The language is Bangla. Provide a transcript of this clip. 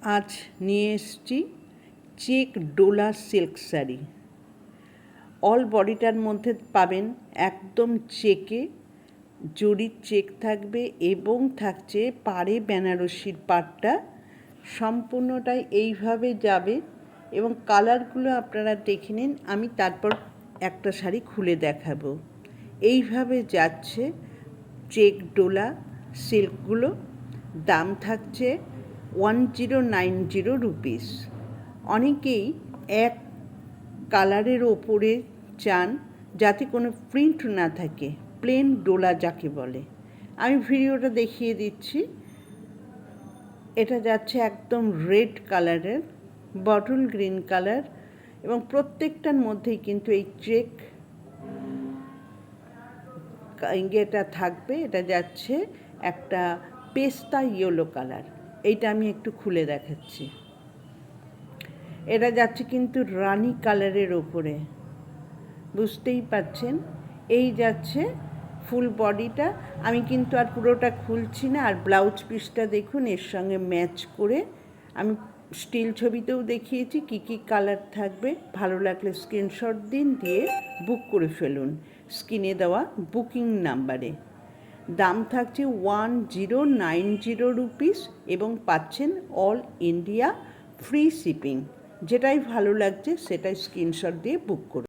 আজ নিয়ে এসেছি check Dola silk sari. All বডিটার মধ্যে পাবেন একদম চেকে, জরির চেক থাকবে এবং থাকছে পাড়ে বেনারসির পাড়টা, সম্পূর্ণটাই এইভাবে যাবে এবং কালারগুলো আপনারা দেখে নিন, আমি তারপর একটা শাড়ি খুলে দেখাবো। এইভাবে যাচ্ছে চেক ডোলা সিল্কগুলো। দাম থাকছে 1090 রুপিস। অনেকেই এক কালারের ওপরে চান যাতে কোনো প্রিন্ট না থাকে, প্লেন ডোলা যাকে বলে। আমি ভিডিওটা দেখিয়ে দিচ্ছি। এটা যাচ্ছে একদম রেড কালারের, বটল গ্রিন কালার এবং প্রত্যেকটার মধ্যেই কিন্তু এই চেক এটা থাকবে। এটা যাচ্ছে একটা পেস্তা ইয়েলো কালার। এইটা আমি একটু খুলে দেখাচ্ছি। এটা যাচ্ছে কিন্তু রানি কালারের ওপরে, বুঝতেই পাচ্ছেন। এই যাচ্ছে ফুল বডিটা। আমি কিন্তু আর পুরোটা খুলছি না। আর ব্লাউজ পিসটা দেখুন, এর সঙ্গে ম্যাচ করে আমি স্টিল ছবিতেও দেখিয়েছি কী কী কালার থাকবে। ভালো লাগলে স্ক্রিনশট দিন, দিয়ে বুক করে ফেলুন স্ক্রিনে দেওয়া বুকিং নাম্বারে। দাম থাকছে 1090 রুপিস এবং পাচ্ছেন অল ইন্ডিয়া ফ্রি শিপিং। যেটাই ভালো লাগছে সেটাই স্ক্রিনশট দিয়ে বুক করুন।